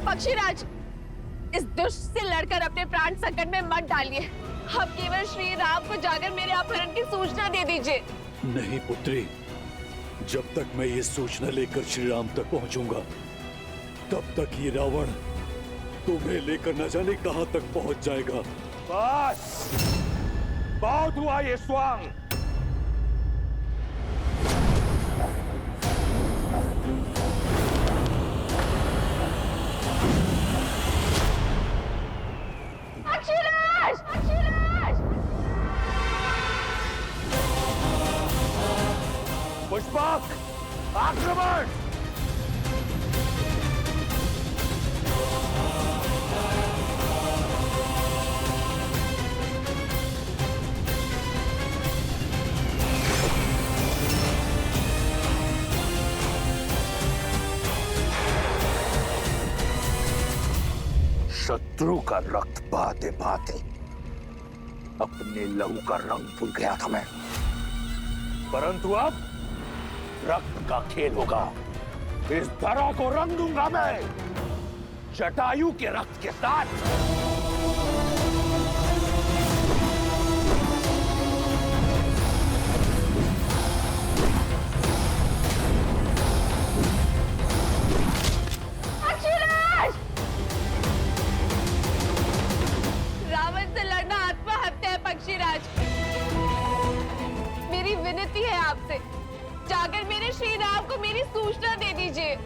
पक्षीराज, इस दुष्ट से लड़कर अपने प्राण संकट में मत डालिए। अब केवल श्री राम को जाकर मेरे अपहरण की सूचना दे दीजिए। नहीं पुत्री, जब तक मैं ये सूचना लेकर श्री राम तक पहुंचूंगा, तब तक ये रावण तुम्हें लेकर न जाने कहां तक पहुंच जाएगा। बस बहुत हुआ ये स्वांग। पक्षीराज! पक्षीराज! पुष्पक, आक्रमण! शत्रु का रक्त बहाते बहाते अपने लहू का रंग भूल गया था मैं, परंतु अब रक्त का खेल होगा। इस धरा को रंग दूंगा मैं जटायु के रक्त के साथ। रावण से लड़ना आत्महत्या है पक्षीराज। मेरी विनती है आपसे, जाकर मेरे श्री राम को मेरी सूचना दे दीजिए।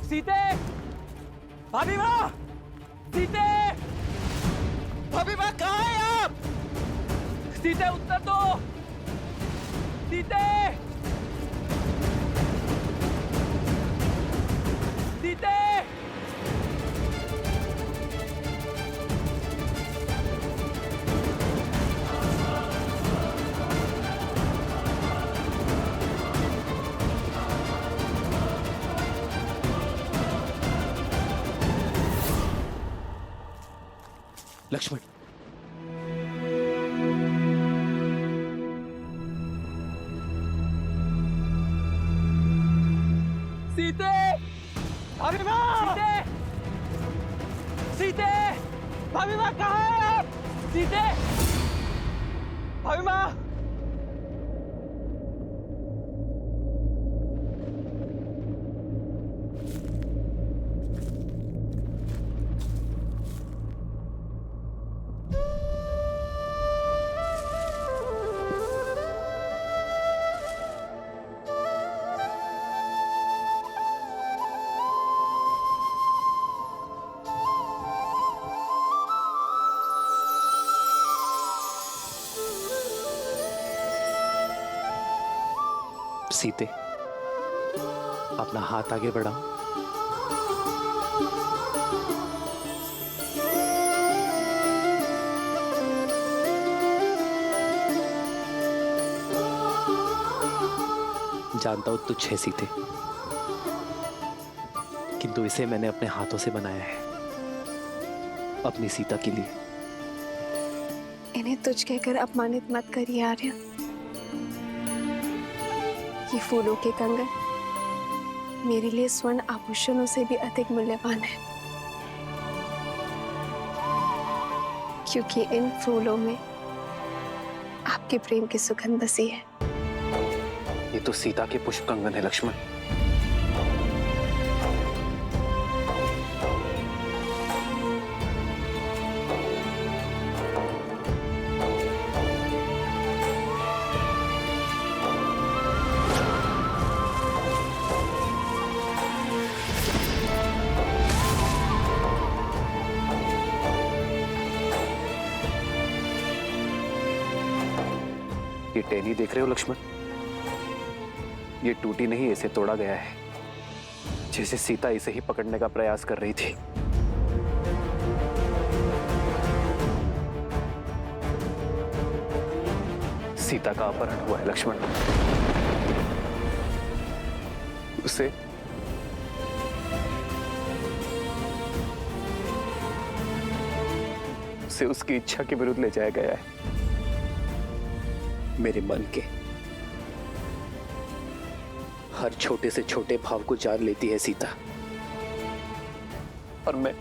सीते! भाभी माँ! सीते! भाभी माँ कहाँ है आप? सीते उत्तर दो! सीते! सीते! लक्ष्मण, सीते! भाभी माँ! सीते! सीते! भाभी माँ कहाँ है आप? सीते! भाभी माँ! सीते, अपना हाथ आगे बढ़ाओ। जानता हूं तुच्छ है सीते, किंतु इसे मैंने अपने हाथों से बनाया है, अपनी सीता के लिए। इन्हें तुझ कहकर अपमानित मत करिए आर्य। ये फूलों के कंगन मेरे लिए स्वर्ण आभूषणों से भी अधिक मूल्यवान है, क्योंकि इन फूलों में आपके प्रेम की सुगंध बसी है। ये तो सीता के पुष्प कंगन है लक्ष्मण। ये टहनी देख रहे हो लक्ष्मण? ये टूटी नहीं, इसे तोड़ा गया है, जैसे सीता इसे ही पकड़ने का प्रयास कर रही थी। सीता का अपहरण हुआ है लक्ष्मण। उसे उसकी इच्छा के विरुद्ध ले जाया गया है। मेरे मन के हर छोटे से छोटे भाव को जान लेती है सीता, और मैं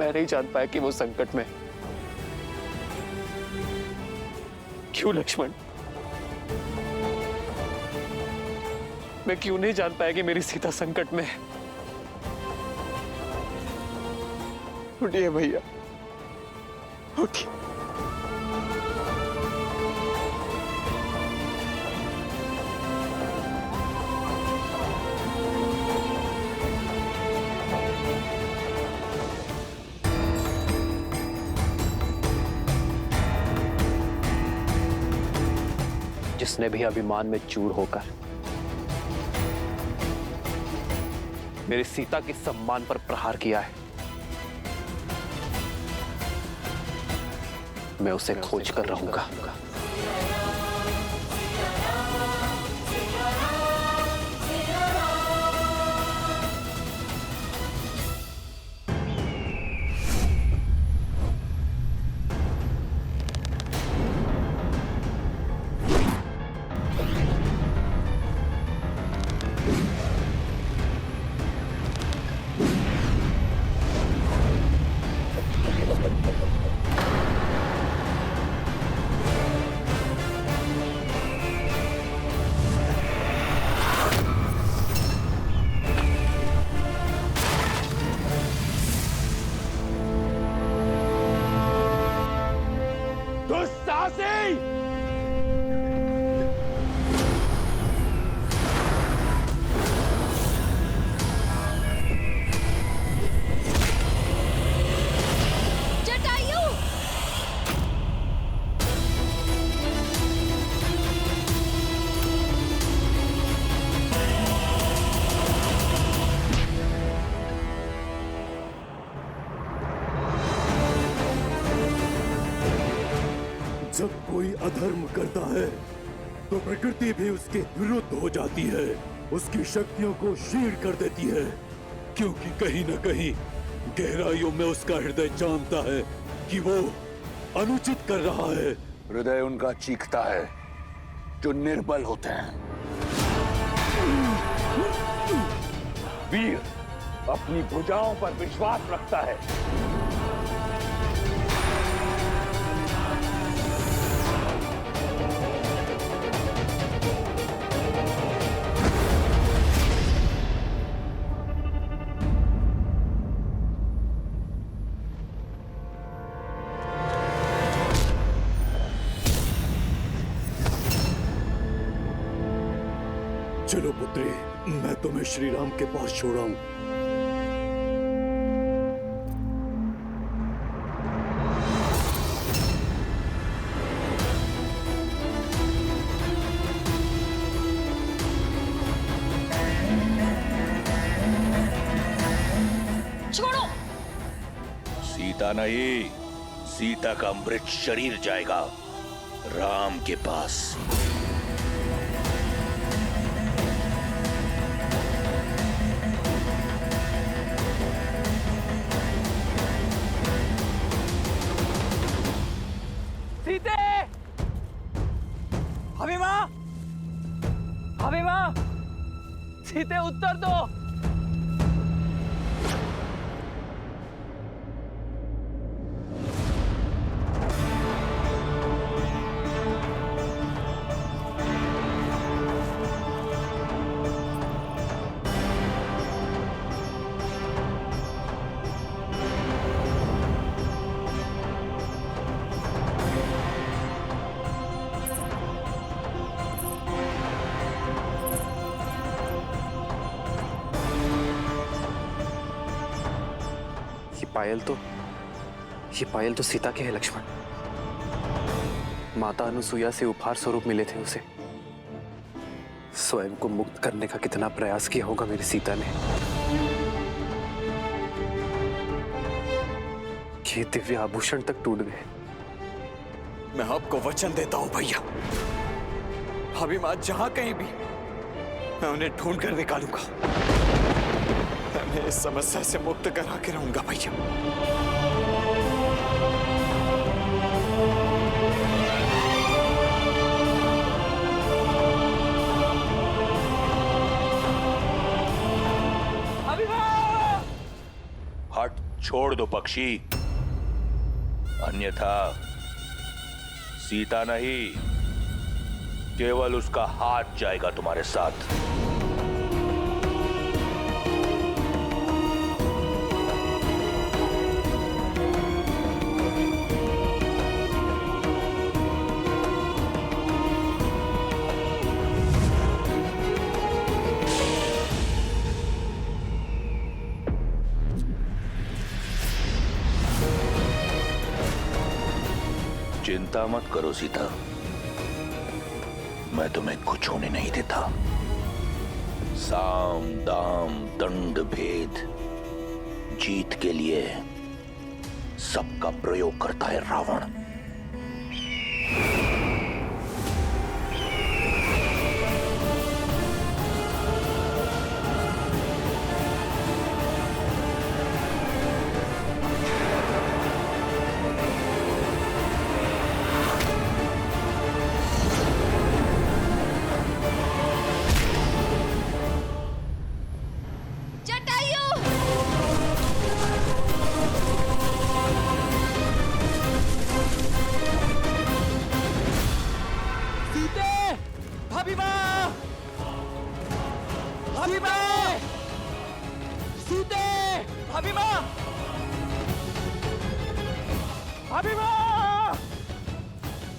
नहीं जान पाया कि वो संकट में। क्यों लक्ष्मण? मैं क्यों नहीं जान पाया कि मेरी सीता संकट में है? उठिए भैया, उठिए। जिसने भी अभिमान में चूर होकर मेरी सीता के सम्मान पर प्रहार किया है, मैं उसे खोज कर रहूंगा। जब कोई अधर्म करता है तो प्रकृति भी उसके विरुद्ध हो जाती है, उसकी शक्तियों को क्षीण कर देती है, क्योंकि कहीं न कहीं गहराइयों में उसका हृदय जानता है कि वो अनुचित कर रहा है। हृदय उनका चीखता है जो निर्बल होते हैं। वीर अपनी भुजाओं पर विश्वास रखता है। चलो पुत्री, मैं तुम्हें श्री राम के पास छोड़ाऊं। छोड़ो। सीता नहीं, सीता का मृत शरीर जाएगा राम के पास। सीते! अभिमा! अभिमा! सीते उत्तर दो। ये पायल तो सीता के है लक्ष्मण। माता अनुसुईया से उपहार स्वरूप मिले थे उसे। स्वयं को मुक्त करने का कितना प्रयास किया होगा मेरी सीता ने। ये दिव्य आभूषण तक टूट गए। मैं आपको वचन देता हूं भैया, अभी मैं जहां कहीं भी मैं उन्हें ढूंढ कर निकालूंगा। मैं इस समस्या से मुक्त करा के रहूंगा भैया। हट छोड़ दो पक्षी, अन्यथा सीता नहीं केवल उसका हाथ जाएगा तुम्हारे साथ। चिंता मत करो सीता, मैं तुम्हें कुछ होने नहीं देता। साम दाम दंड भेद जीत के लिए सबका प्रयोग करता है रावण।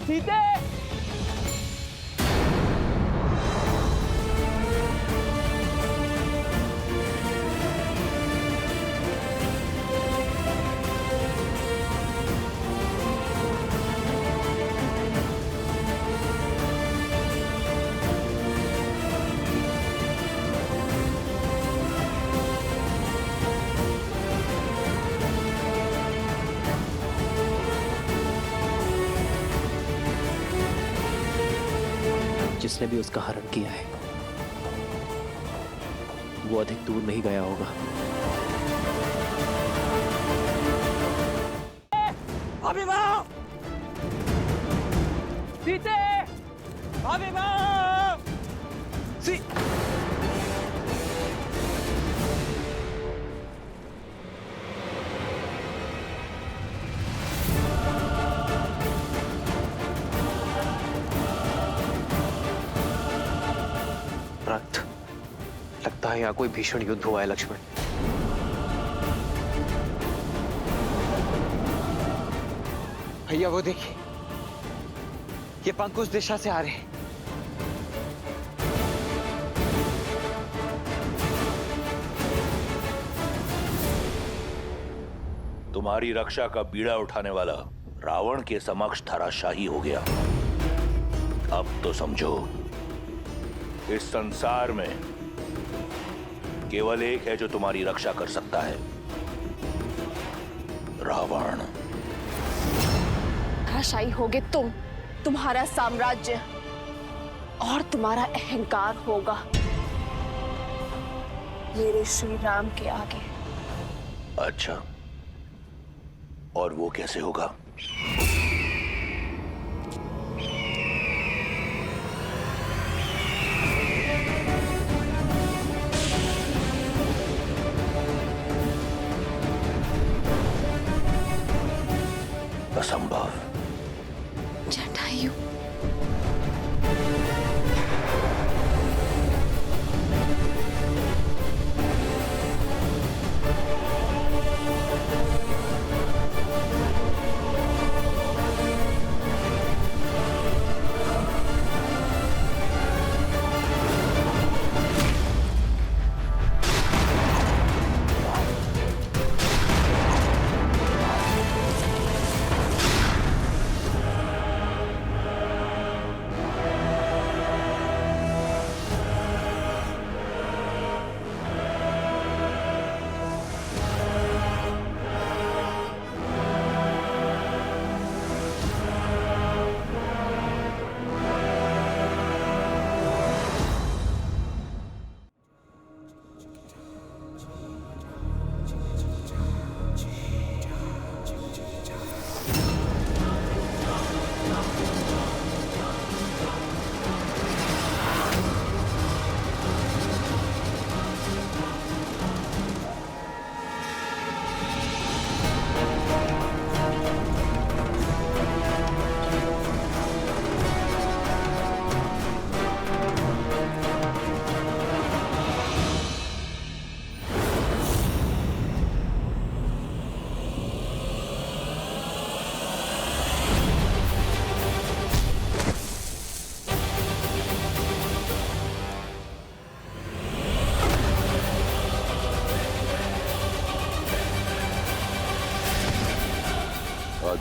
सीते! जिसने भी उसका हरण किया है वो अधिक दूर नहीं गया होगा। अभिमान! सीते! अभिमान! रक्त, लगता है यहाँ कोई भीषण युद्ध हुआ है लक्ष्मण। भैया वो देखिए, ये पंख उस दिशा से आ रहे हैं। तुम्हारी रक्षा का बीड़ा उठाने वाला रावण के समक्ष धराशाही हो गया। अब तो समझो, इस संसार में केवल एक है जो तुम्हारी रक्षा कर सकता है, रावण। धराशायी होगे तुम, तुम्हारा साम्राज्य और तुम्हारा अहंकार होगा मेरे श्री राम के आगे। अच्छा, और वो कैसे होगा? असंभव। जटायु,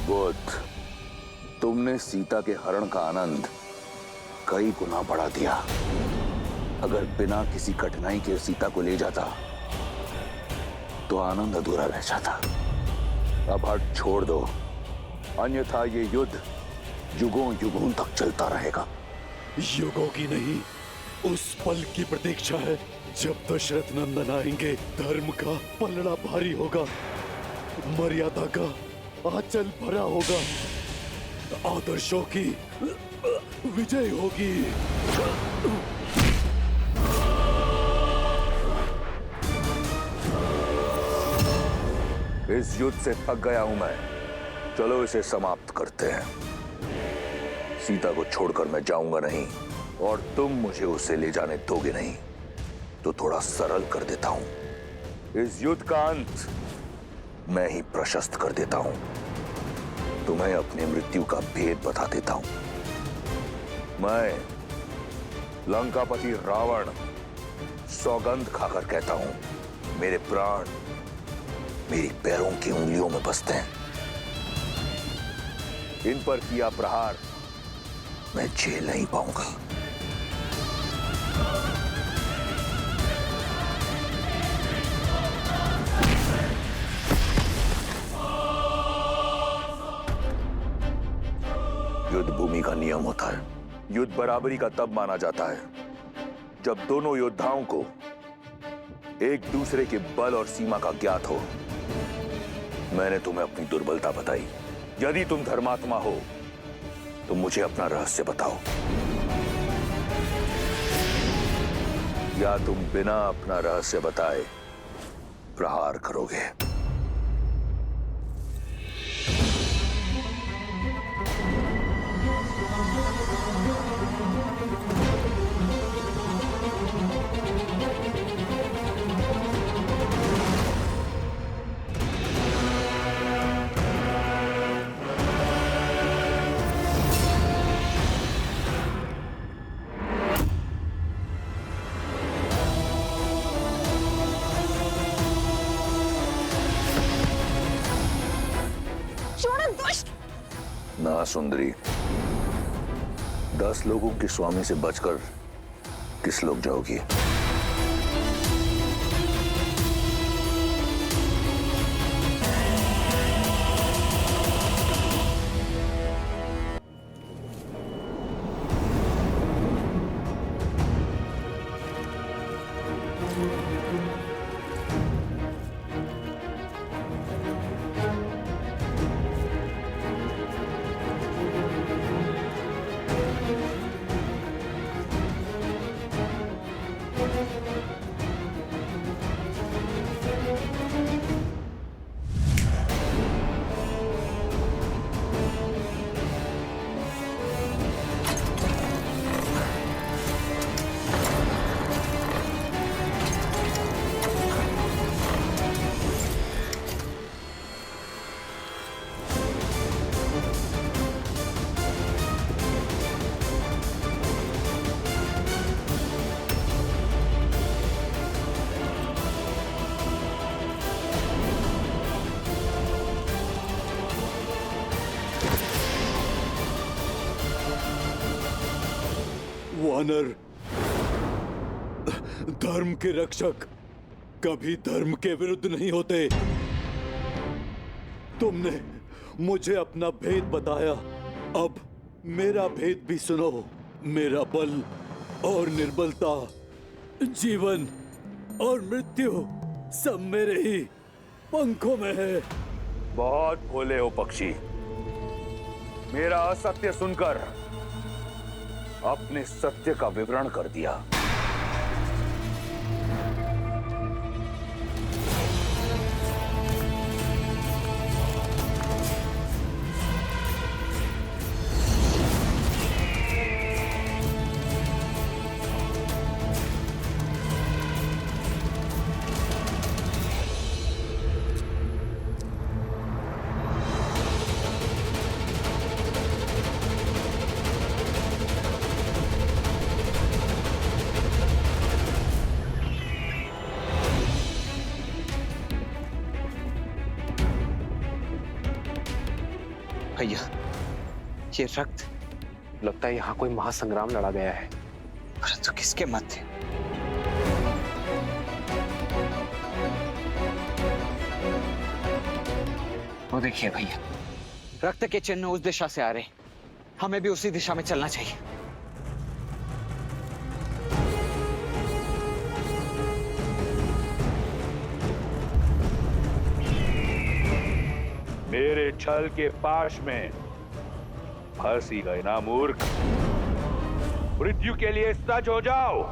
बुद्ध, तुमने सीता के हरण का आनंद कई गुना बढ़ा दिया। अगर बिना किसी कठिनाई के सीता को ले जाता तो आनंद अधूरा रह जाता। अब हट छोड़ दो, अन्यथा ये युद्ध युगों युगों तक चलता रहेगा। युगों की नहीं, उस पल की प्रतीक्षा है जब दशरथ नंदन आएंगे। धर्म का पलड़ा भारी होगा, मर्यादा का आंचल भरा होगा, आदर्शों की विजय होगी। इस युद्ध से थक गया हूं मैं, चलो इसे समाप्त करते हैं। सीता को छोड़कर मैं जाऊंगा नहीं, और तुम मुझे उसे ले जाने दोगे नहीं, तो थोड़ा सरल कर देता हूं। इस युद्ध का अंत मैं ही प्रशस्त कर देता हूं। तुम्हें अपनी मृत्यु का भेद बता देता हूं। मैं लंकापति रावण सौगंध खाकर कहता हूं, मेरे प्राण मेरी पैरों की उंगलियों में बसते हैं। इन पर किया प्रहार मैं झेल नहीं पाऊंगा। युद्ध भूमि का नियम होता है। युद्ध बराबरी का तब माना जाता है जब दोनों योद्धाओं को एक दूसरे के बल और सीमा का ज्ञात हो। मैंने तुम्हें अपनी दुर्बलता बताई। यदि तुम धर्मात्मा हो तो मुझे अपना रहस्य बताओ, या तुम बिना अपना रहस्य बताए प्रहार करोगे। ना सुंदरी, 10 लोगों के स्वामी से बचकर किस लोग जाओगी? वानर, धर्म के रक्षक कभी धर्म के विरुद्ध नहीं होते। तुमने मुझे अपना भेद बताया, अब मेरा भेद भी सुनो। मेरा बल और निर्बलता, जीवन और मृत्यु सब मेरे ही पंखों में है। बहुत भोले हो पक्षी। मेरा असत्य सुनकर अपने सत्य का विवरण कर दिया। भैया, ये रक्त लगता है यहाँ कोई महासंग्राम लड़ा गया है। परंतु किसके मध्य? वो देखिए भैया, रक्त के चिन्ह उस दिशा से आ रहे, हमें भी उसी दिशा में चलना चाहिए। मेरे छल के पाश में फंसी गए ना मूर्ख। मृत्यु के लिए सज हो जाओ।